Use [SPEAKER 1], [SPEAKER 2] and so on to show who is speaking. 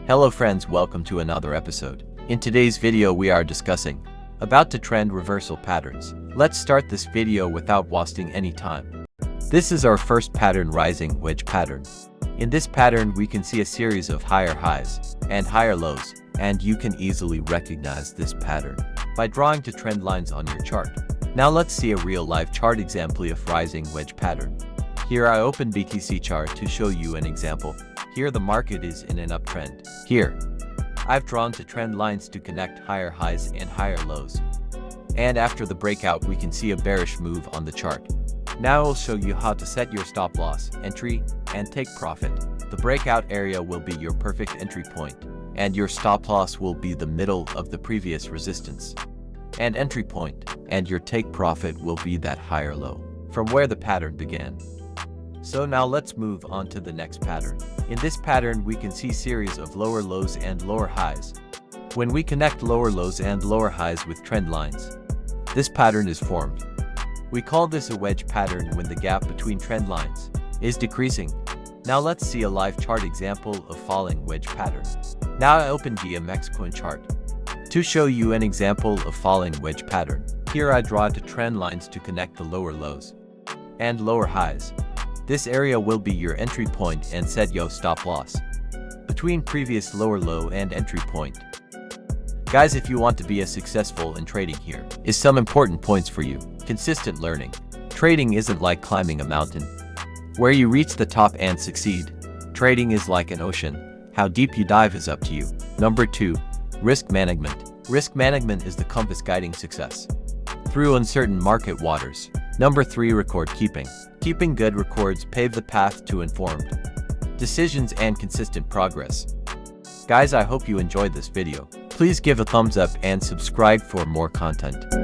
[SPEAKER 1] Hello friends, welcome to another episode. In today's video we are discussing about to trend reversal patterns. Let's start this video without wasting any time. This is our first pattern, rising wedge pattern. In this pattern we can see a series of higher highs and higher lows, and you can easily recognize this pattern by drawing to trend lines on your chart. Now let's see a real life chart example of rising wedge pattern. Here I open BTC chart to show you an example. Here the market is in an uptrend. Here, I've drawn to trend lines to connect higher highs and higher lows. And after the breakout we can see a bearish move on the chart. Now I'll show you how to set your stop loss, entry, and take profit. The breakout area will be your perfect entry point, and your stop loss will be the middle of the previous resistance and entry point, and your take profit will be that higher low from where the pattern began. So now let's move on to the next pattern. In this pattern we can see series of lower lows and lower highs. When we connect lower lows and lower highs with trend lines, this pattern is formed. We call this a wedge pattern when the gap between trend lines is decreasing. Now let's see a live chart example of falling wedge pattern. Now I open GMX coin chart to show you an example of falling wedge pattern. Here I draw to trend lines to connect the lower lows and lower highs. This area will be your entry point and set your stop loss between previous lower low and entry point. Guys, if you want to be successful in trading, here is some important points for you. Consistent learning. Trading isn't like climbing a mountain where you reach the top and succeed. Trading is like an ocean. How deep you dive is up to you. Number 2, risk management. Risk management is the compass guiding success through uncertain market waters. Number 3, record keeping. Keeping good records pave the path to informed decisions and consistent progress. Guys, I hope you enjoyed this video. Please give a thumbs up and subscribe for more content.